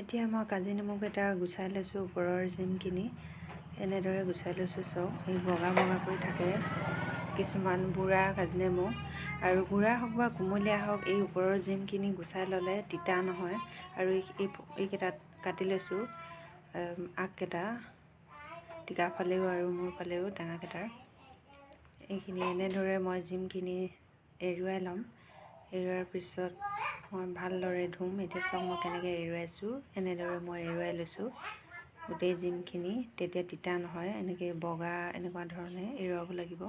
এতিয়া মই কাজি নেমুকেইটা গুচাই লৈছোঁ, ওপৰৰ জিমখিনি এনেদৰে গুচাই লৈছোঁ। চব এই বগা বগাকৈ থাকে কিছুমান বুঢ়া কাজি নেমু, আৰু বুঢ়া হওক বা কুমলীয়া হওক, এই ওপৰৰ জিমখিনি গুচাই ল'লে তিতা নহয়। আৰু এইকেইটাত কাটি লৈছোঁ আগকেইটা, টিকা ফালেও আৰু মূৰ ফালেও টেঙাকেইটাৰ। এইখিনি এনেদৰে মই জিমখিনি এৰুৱাই ল'ম। এৰুৱাৰ পিছত মই ভালদৰে ধুম। এতিয়া চব মই কেনেকৈ এৰুৱাইছোঁ, এনেদৰে মই এৰুৱাই লৈছোঁ গোটেই জিমখিনি, তেতিয়া তিতা নহয়। এনেকৈ বগা এনেকুৱা ধৰণে এৰুৱাব লাগিব।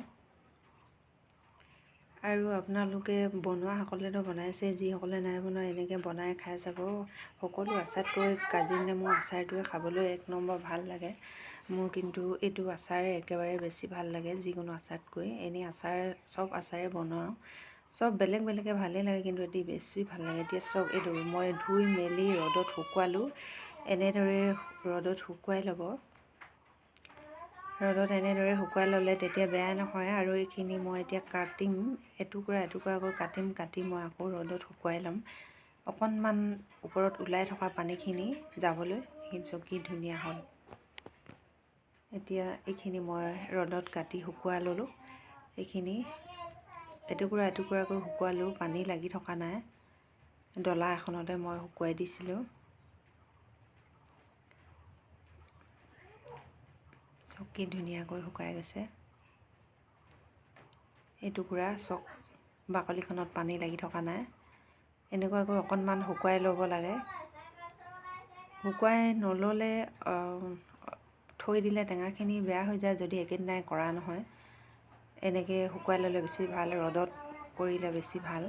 আৰু আপোনালোকে বনোৱাসকলেতো বনাইছে, যিসকলে নাই বনোৱা এনেকৈ বনাই খাই চাব। সকলো আচাৰতকৈ কাজি নেমু আচাৰটোৱে খাবলৈ এক নম্বৰ ভাল লাগে। মোৰ কিন্তু এইটো আচাৰে একেবাৰে বেছি ভাল লাগে যিকোনো আচাৰতকৈ। এনেই আচাৰ চব আচাৰে বনাওঁ, চব বেলেগ বেলেগে ভালেই লাগে, কিন্তু এটি বেছি ভাল লাগে। এতিয়া চব এইটো মই ধুই মেলি ৰ'দত শুকুৱালোঁ। এনেদৰে ৰ'দত শুকুৱাই ল'ব। ৰ'দত এনেদৰে শুকুৱাই ল'লে তেতিয়া বেয়া নহয়। আৰু এইখিনি মই এতিয়া কাটিম, এটুকুৰা এটুকুৰাকৈ কাটিম। কাটি মই আকৌ ৰ'দত শুকুৱাই ল'ম, অকণমান ওপৰত ওলাই থকা পানীখিনি যাবলৈ। এইখিনি চব কি ধুনীয়া হ'ল। এতিয়া এইখিনি মই ৰ'দত কাটি শুকুৱাই ল'লোঁ। এইখিনি এটুকুৰা এটুকুৰাকৈ শুকুৱালোঁ, পানী লাগি থকা নাই। ডলা এখনতে মই শুকুৱাই দিছিলোঁ। চব কি ধুনীয়াকৈ শুকাই গৈছে। এই টুকুৰা চক বাকলিখনত পানী লাগি থকা নাই। এনেকুৱাকৈ অকণমান শুকুৱাই ল'ব লাগে। শুকুৱাই নল'লে থৈ দিলে টেঙাখিনি বেয়া হৈ যায়, যদি একেদিনাই কৰা নহয়। এনেকৈ শুকুৱাই ল'লে বেছি ভাল, ৰ'দত কৰিলে বেছি ভাল।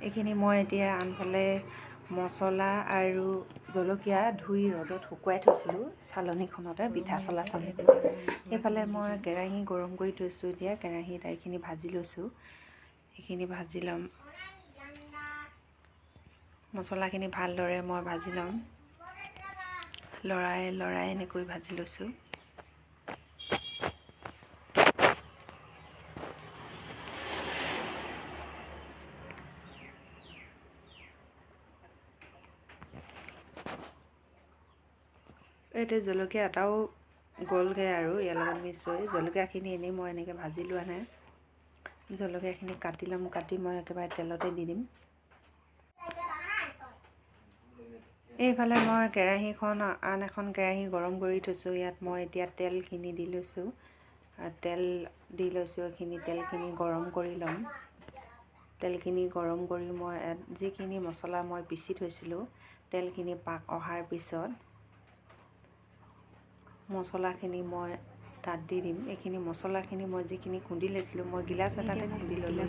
এইখিনি মই এতিয়া আনফালে মছলা আৰু জলকীয়া ধুই ৰ'দত শুকুৱাই থৈছিলোঁ চালনীখনতে, পিঠা চলা চালনীখনত। এইফালে মই কেৰাহী গৰম কৰি থৈছোঁ। এতিয়া কেৰাহীত এইখিনি ভাজি লৈছোঁ। এইখিনি ভাজি ল'ম, মছলাখিনি ভালদৰে মই ভাজি ল'ম। লৰাই লৰাই এনেকৈ ভাজি লৈছোঁ। এতিয়া জলকীয়া এটাও গ'লগৈ আৰু ইয়াৰ লগত মিক্স হৈ। জলকীয়াখিনি এনেই মই এনেকৈ ভাজি লোৱা নাই। জলকীয়াখিনি কাটি ল'ম, কাটি মই একেবাৰে তেলতে দি দিম। এইফালে মই কেৰাহীখন আন এখন কেৰাহী গৰম কৰি থৈছোঁ। ইয়াত মই এতিয়া তেলখিনি দি লৈছোঁ। তেল দি লৈছোঁ। এইখিনি তেলখিনি গৰম কৰি ল'ম। তেলখিনি গৰম কৰি মই যিখিনি মছলা মই পিচি থৈছিলোঁ, তেলখিনি পাক অহাৰ পিছত মছলাখিনি মই তাত দি দিম। এইখিনি মছলাখিনি মই যিখিনি খুন্দি লৈছিলোঁ, মই গিলাচ এটাতে খুন্দি ল'লোঁ।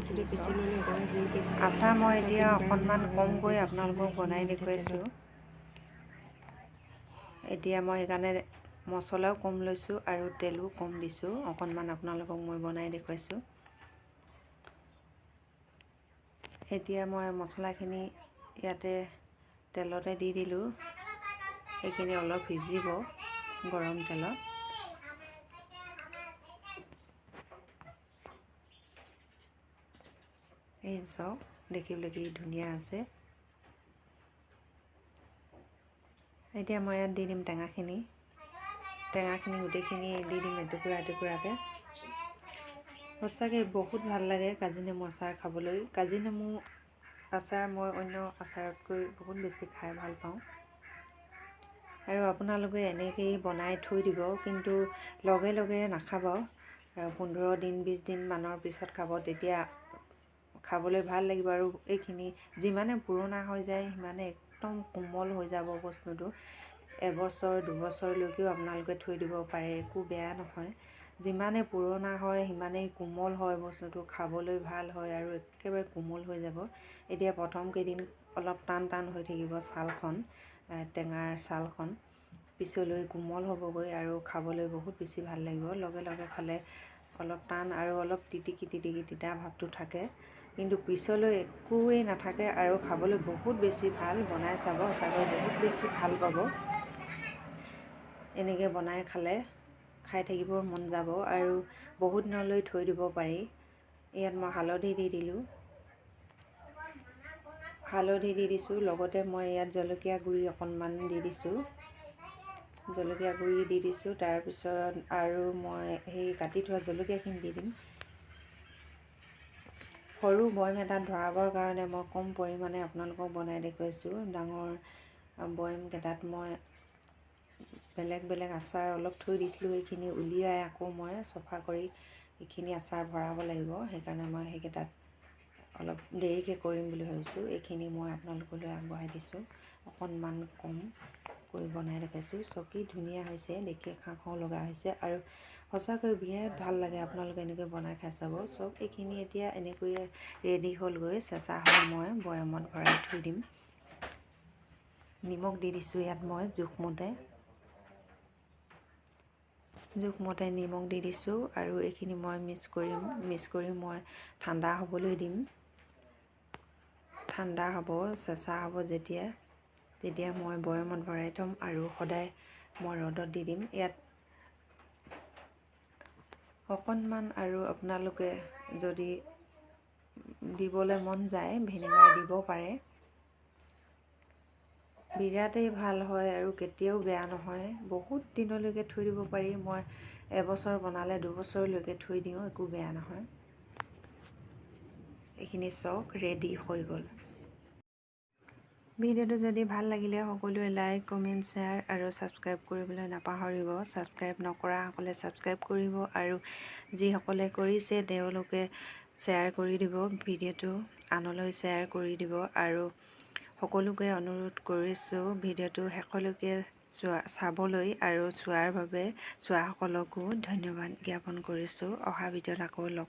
আচাৰ মই এতিয়া অকণমান কমকৈ আপোনালোকক বনাই দেখুৱাইছোঁ। এতিয়া মই সেইকাৰণে মছলাও কম লৈছোঁ আৰু তেলো কম দিছোঁ। অকণমান আপোনালোকক মই বনাই দেখুৱাইছোঁ। এতিয়া মই মছলাখিনি ইয়াতে তেলতে দি দিলোঁ। এইখিনি অলপ সিজিব গৰম তেলত। এই চব দেখিবলৈ কি ধুনীয়া আছে। এতিয়া মই ইয়াত দি দিম টেঙাখিনি। টেঙাখিনি গোটেইখিনি দি দিম এটুকুৰা এটুকুৰাকৈ। সঁচাকৈ বহুত ভাল লাগে কাজি নেমু আচাৰ খাবলৈ। কাজি নেমু আচাৰ মই অন্য আচাৰতকৈ বহুত বেছি খাই ভাল পাওঁ। আৰু আপোনালোকে এনেকৈয়ে বনাই থৈ দিব, কিন্তু লগে লগে নাখাব। 15 দিন 20 দিনমানৰ পিছত খাব, তেতিয়া খাবলৈ ভাল লাগিব। আৰু এইখিনি যিমানে পুৰণা হৈ যায় সিমানে একদম কোমল হৈ যাব বস্তুটো। এবছৰ 2 বছৰলৈকেও আপোনালোকে থৈ দিব পাৰে, একো বেয়া নহয়। যিমানে পুৰণা হয় সিমানেই কোমল হয় বস্তুটো, খাবলৈ ভাল হয় আৰু একেবাৰে কোমল হৈ যাব। এতিয়া প্ৰথম কেইদিন অলপ টান টান হৈ থাকিব ছালখন, টেঙাৰ ছালখন। পিছলৈ কোমল হ'বগৈ আৰু খাবলৈ বহুত বেছি ভাল লাগিব। লগে লগে খালে অলপ টান আৰু অলপ তিটিকি তিতা ভাৱটো থাকে, কিন্তু পিছলৈ একোৱেই নাথাকে আৰু খাবলৈ বহুত বেছি ভাল। বনাই চাব, সঁচাকৈ বহুত বেছি ভাল পাব। এনেকৈ বনাই খালে খাই থাকিবৰ মন যাব আৰু বহুত দিনলৈ থৈ দিব পাৰি। ইয়াত মই হালধি দি দিলোঁ। হালধি দি দিছোঁ, লগতে মই ইয়াত জলকীয়া গুড়ি অকণমান দি দিছোঁ। জলকীয়া গুড়ি দি দিছোঁ। তাৰপিছত আৰু মই সেই কাটি থোৱা জলকীয়াখিনি দি দিম। সৰু বৈয়াম এটাত ভৰাবৰ কাৰণে মই কম পৰিমাণে আপোনালোকক বনাই দেখুৱাইছোঁ। ডাঙৰ বৈয়ামকেইটাত মই বেলেগ বেলেগ আচাৰ অলপ থৈ দিছিলোঁ, সেইখিনি উলিয়াই আকৌ মই চফা কৰি এইখিনি আচাৰ ভৰাব লাগিব। সেইকাৰণে মই সেইকেইটাত অলপ দেৰিকৈ কৰিম বুলি ভাবিছোঁ। এইখিনি মই আপোনালোকলৈ আগবঢ়াই দিছোঁ, অকণমান কম কৰি বনাই দেখুৱাইছোঁ। কি ধুনীয়া হৈছে, দেখি খাওঁ খাওঁ লগা হৈছে আৰু সঁচাকৈ বিৰাট ভাল লাগে। আপোনালোকে এনেকৈ বনাই খাই চাব। এইখিনি এতিয়া এনেকৈয়ে ৰেডি হ'লগৈ। চেঁচা হ'লে মই বৈয়ামত ভৰাই থৈ দিম। নিমখ দি দিছোঁ ইয়াত মই জোখমতে নিমখ দি দিছোঁ আৰু এইখিনি মই মিক্স কৰি মই ঠাণ্ডা হ'বলৈ দিম। ঠাণ্ডা হ'ব, চেঁচা হ'ব তেতিয়া মই বৈয়ামত ভৰাই থ'ম আৰু সদায় মই ৰ'দত দি দিম। ইয়াত অকণমান আৰু আপোনালোকে যদি দিবলৈ মন যায় ভিনেগাৰ দিব পাৰে। বিৰাটেই ভাল হয় আৰু কেতিয়াও বেয়া নহয়। বহুত দিনলৈকে থৈ দিব পাৰি। মই এবছৰ বনালে 2 বছৰলৈকে থৈ দিওঁ, একো বেয়া নহয়। এইখিনি চাওক, ৰেডি হৈ গ'ল। ভিডিঅ'টো যদি ভাল লাগিলে সকলোৱে লাইক, কমেণ্ট, শ্বেয়াৰ আৰু ছাবস্ক্ৰাইব কৰিবলৈ নাপাহৰিব। ছাবস্ক্ৰাইব নকৰাসকলে ছাবস্ক্ৰাইব কৰিব আৰু যিসকলে কৰিছে তেওঁলোকে শ্বেয়াৰ কৰি দিব। ভিডিঅ'টো আনলৈ শ্বেয়াৰ কৰি দিব আৰু সকলোকে অনুৰোধ কৰিছোঁ ভিডিঅ'টো শেষলৈকে চাবলৈ আৰু চোৱাৰ বাবে চোৱাসকলকো ধন্যবাদ জ্ঞাপন কৰিছোঁ। অহা ভিডিঅ'ত আকৌ লগ